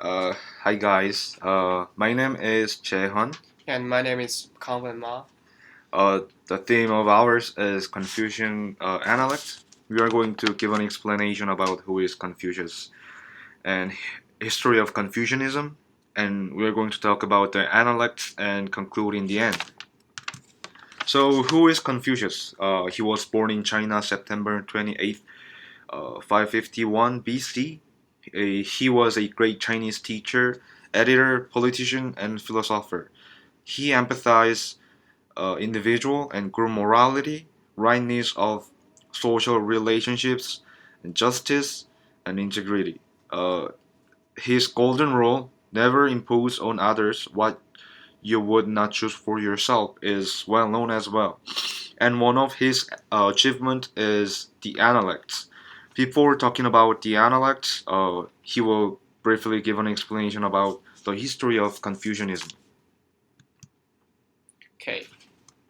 Uh, Hi guys. My name is JaeHeon. And my name is Kangwen. The theme of ours is Confucian analect. We are going to give an explanation about who is Confucius and history of Confucianism, and we are going to talk about the analects and conclude in the end. So, who is Confucius? He was born in China September 28th, 551 BC. He was a great Chinese teacher, editor, politician, and philosopher. He empathized individual and group morality, rightness of social relationships, justice, and integrity. Uh, his golden rule, never impose on others what you would not choose for yourself, is well known as well. And one of his achievement is the analects. Before talking about the analects, he will briefly give an explanation about the history of Confucianism. Okay.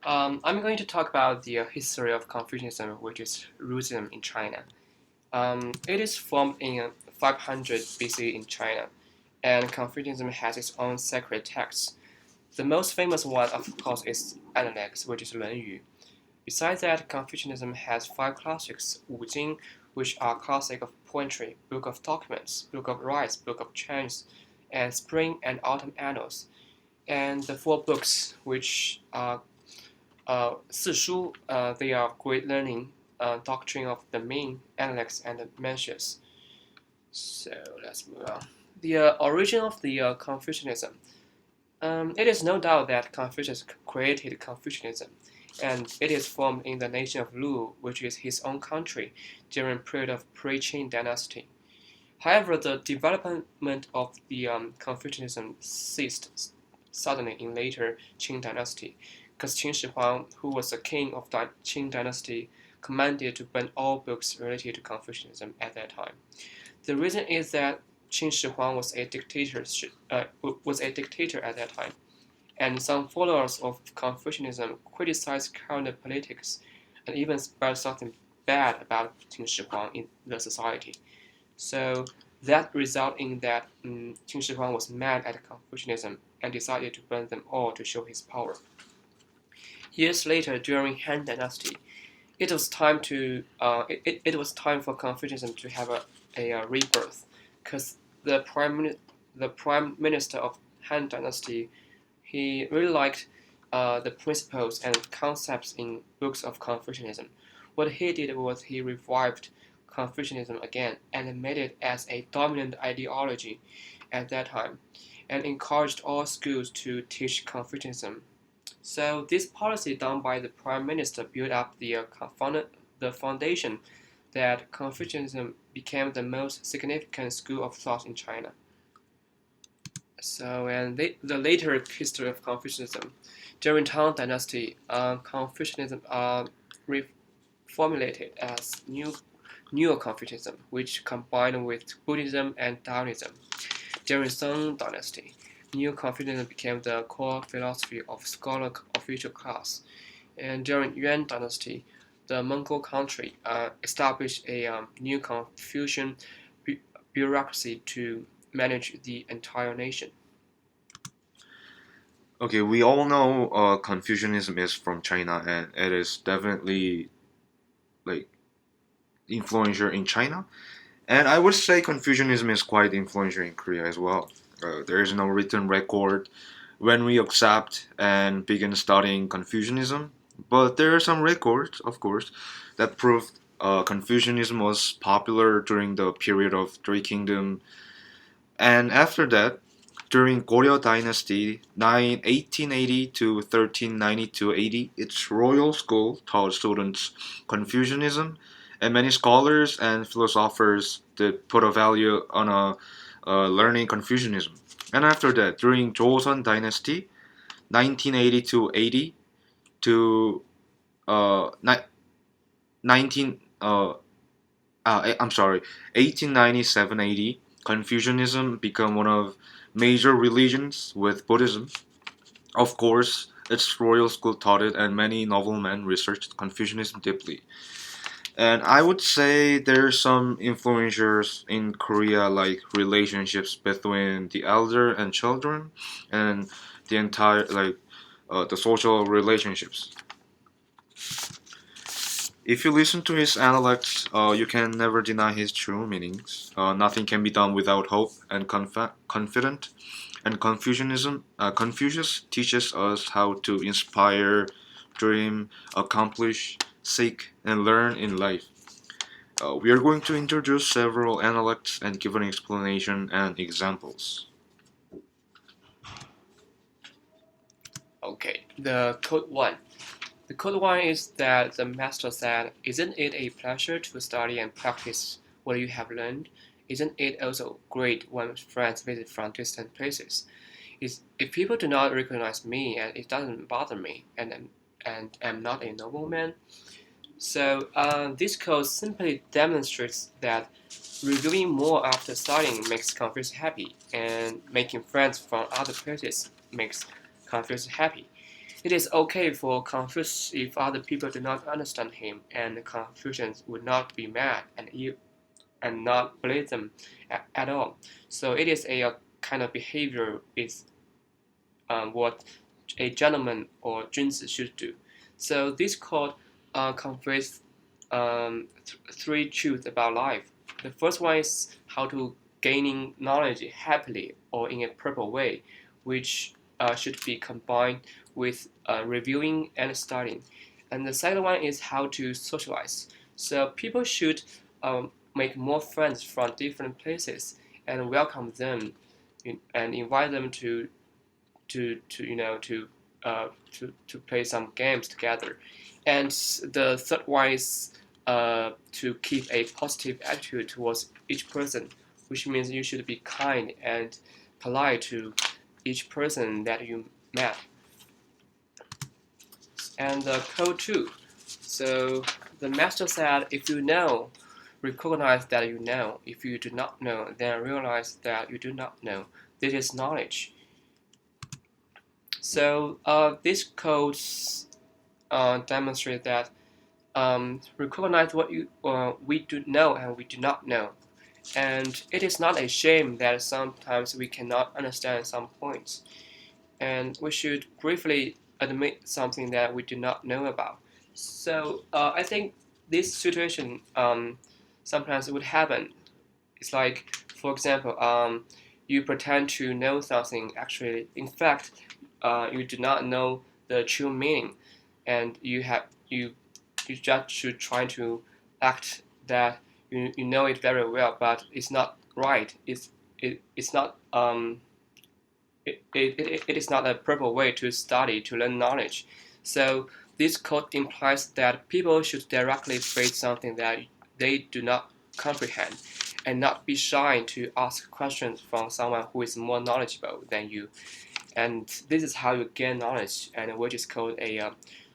I'm going to talk about the history of Confucianism, which is Buddhism in China. It is formed in 500 BC in China, and Confucianism has its own sacred texts. The most famous one, of course, is Analects, which is 论语. Besides that, Confucianism has five classics: Wujing, which are classic of poetry, book of documents, book of rites, book of chants, and spring and autumn annals, and the four books, which are 四书, they are great learning, doctrine of the Ming, Analects, and the Mencius. So let's move on. The origin of the Confucianism. It is no doubt that Confucius created Confucianism, and it is formed in the nation of Lu, which is his own country, during period of pre-Qing dynasty. However, the development of the Confucianism ceased suddenly in later Qing dynasty, because Qin Shi Huang, who was the king of the Qing dynasty, commanded to burn all books related to Confucianism at that time. The reason is that Qin Shi Huang was a dictator at that time, and some followers of Confucianism criticized current politics and even spread something bad about Qin Shi Huang in the society. So that resulted in that Qin Shi Huang was mad at Confucianism and decided to burn them all to show his power. Years later, during Han Dynasty, it was time for Confucianism to have a rebirth, because the prime minister of Han Dynasty, he really liked the principles and concepts in books of Confucianism. What he did was he revived Confucianism again and made it as a dominant ideology at that time, and encouraged all schools to teach Confucianism. So this policy done by the prime minister built up the foundation that Confucianism became the most significant school of thought in China. So, and the later history of Confucianism. During Tang Dynasty, Confucianism reformulated as Neo Confucianism, which combined with Buddhism and Taoism. During Song Dynasty, Neo Confucianism became the core philosophy of scholar official class. And during Yuan Dynasty, the Mongol country established a new Confucian bureaucracy to manage the entire nation. Okay, we all know Confucianism is from China, and it is definitely like influential in China. And I would say Confucianism is quite influential in Korea as well. There is no written record when we accept and begin studying Confucianism, but there are some records, of course, that prove Confucianism was popular during the period of Three Kingdom, and after that, during Goryeo Dynasty, 1880 to 1392 AD, its royal school taught students Confucianism, and many scholars and philosophers did put a value on learning Confucianism. And after that, during Joseon Dynasty, 1980 to 80 to 19 I'm sorry, 1897 AD, Confucianism became one of major religions with Buddhism. Of course, its royal school taught it, and many noblemen researched Confucianism deeply. And I would say there's some influencers in Korea, like relationships between the elder and children, and the entire the social relationships. If you listen to his analects, you can never deny his true meanings. Nothing can be done without hope and confident. And Confucius teaches us how to inspire, dream, accomplish, seek, and learn in life. We are going to introduce several analects and give an explanation and examples. Okay, the code one. The code one is that the master said, "Isn't it a pleasure to study and practice what you have learned? Isn't it also great when friends visit from distant places? If people do not recognize me and it doesn't bother me and am not a nobleman." So this code simply demonstrates that reviewing more after studying makes Confucius happy, and making friends from other places makes Confucius happy. It is okay for Confucius if other people do not understand him, and Confucians would not be mad and not blame them at all. So it is a kind of behavior is what a gentleman or Junzi should do. So this code conveys three truths about life. The first one is how to gaining knowledge happily or in a proper way, which should be combined with reviewing and studying. And the second one is how to socialize. So people should make more friends from different places and welcome them and invite them to to play some games together. And the third one is to keep a positive attitude towards each person, which means you should be kind and polite to each person that you met. And code two. So the master said, if you know, recognize that you know. If you do not know, then realize that you do not know. This is knowledge. So these codes demonstrate that recognize what we do know and we do not know. And it is not a shame that sometimes we cannot understand some points. And we should briefly admit something that we do not know about. So I think this situation sometimes would happen. It's like, for example, you pretend to know something. Actually, in fact, you do not know the true meaning, and you just should try to act that you know it very well, but it's not right. It's not it is not a proper way to study to learn knowledge. So this code implies that people should directly face something that they do not comprehend and not be shy to ask questions from someone who is more knowledgeable than you. And this is how you gain knowledge, and which is called a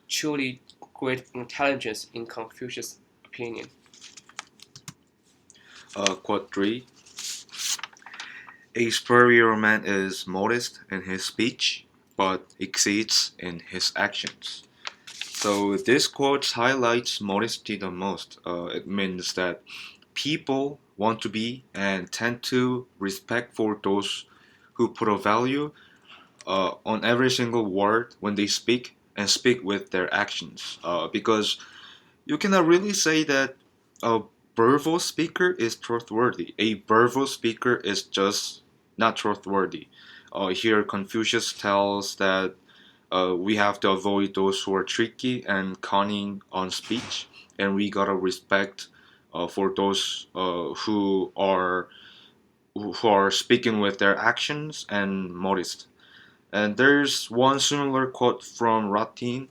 truly great intelligence in Confucius' opinion. Quote 3. A superior man is modest in his speech, but exceeds in his actions. So this quote highlights modesty the most. It means that people want to be and tend to respect for those who put a value on every single word when they speak and speak with their actions. Because you cannot really say that a verbal speaker is trustworthy. A verbal speaker is just not trustworthy. Here, Confucius tells that we have to avoid those who are tricky and cunning on speech, and we gotta respect for those who are speaking with their actions and modest. And there's one similar quote from Latin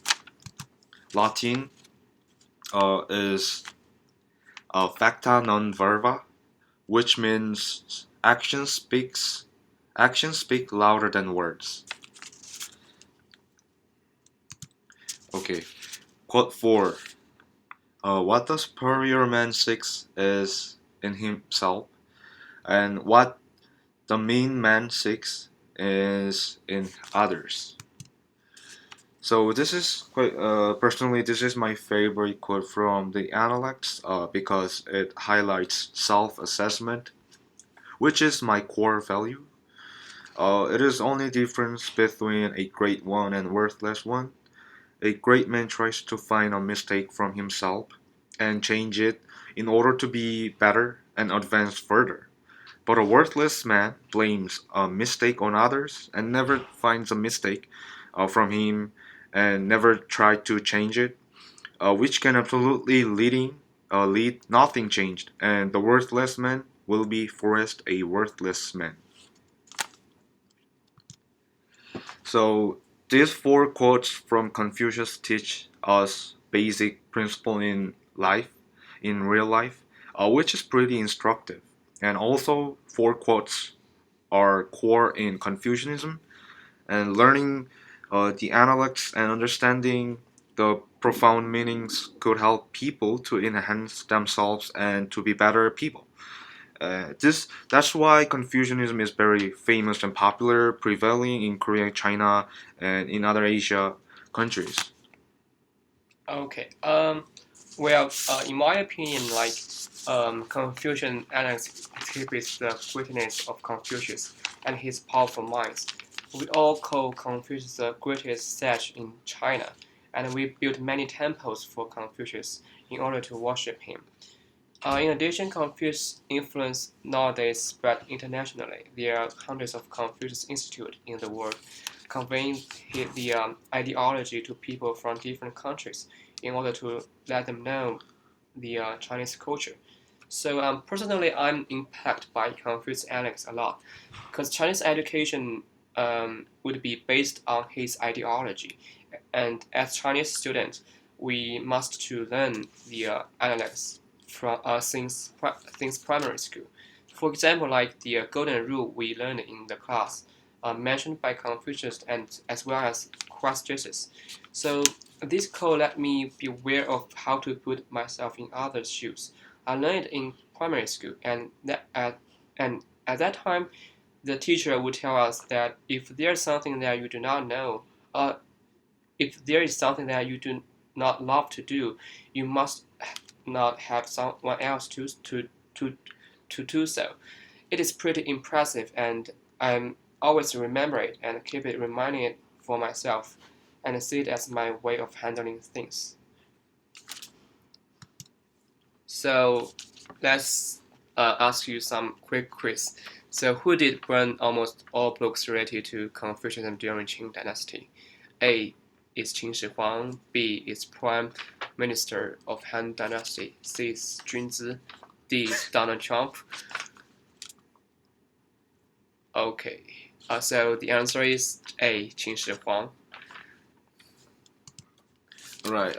is facta non verba, which means actions speak louder than words. Okay, quote 4. What the superior man seeks is in himself, and what the mean man seeks is in others. So this is quite personally this is my favorite quote from the Analects because it highlights self-assessment, which is my core value. It is only difference between a great one and worthless one. A great man tries to find a mistake from himself and change it in order to be better and advance further. But a worthless man blames a mistake on others and never finds a mistake from him and never try to change it, which can absolutely lead nothing changed, and the worthless man will be forest a worthless man. So these four quotes from Confucius teach us basic principle in real life, which is pretty instructive. And also, four quotes are core in Confucianism, and learning the analects and understanding the profound meanings could help people to enhance themselves and to be better people. That's why Confucianism is very famous and popular, prevailing in Korea, China, and in other Asia countries. Okay. Well, in my opinion, Confucian analysis exhibits the greatness of Confucius and his powerful minds. We all call Confucius the greatest sage in China, and we built many temples for Confucius in order to worship him. In addition, Confucius' influence nowadays spread internationally. There are hundreds of Confucius Institutes in the world, conveying the ideology to people from different countries in order to let them know the Chinese culture. So personally, I'm impacted by Confucius Alex a lot, because Chinese education would be based on his ideology, and as Chinese students, we must to learn the analects from since primary school. For example, like the golden rule we learned in the class, mentioned by Confucius and as well as Christ Jesus. So this code let me be aware of how to put myself in others' shoes. I learned in primary school, and at that time, the teacher would tell us that if there's something that you do not know, if there is something that you do not love to do, you must not have someone else to, to do so. It is pretty impressive, and I'm always remember it and keep it reminding it for myself, and see it as my way of handling things. So let's ask you some quick quiz. So who did burn almost all books related to Confucianism during Qing Dynasty? A is Qin Shi Huang. B is Prime Minister of Han Dynasty. C is Junzi. D is Donald Trump. Okay. So the answer is A, Qin Shi Huang. Right.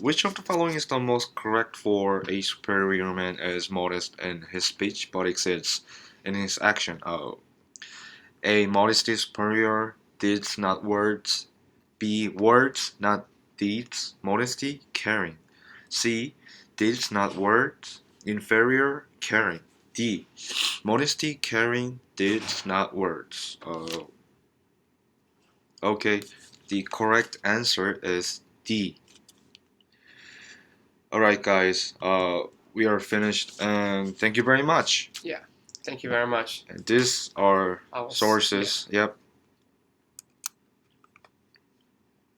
Which of the following is the most correct for a superior man is modest in his speech but exceeds in his action? A. Modesty superior, deeds not words. B. Words not deeds, modesty, caring. C. Deeds not words, inferior, caring. D. Modesty, caring, deeds not words. Okay, the correct answer is D. Alright, guys, we are finished, and thank you very much. Yeah. Thank you very much. And these are I was, sources, yep,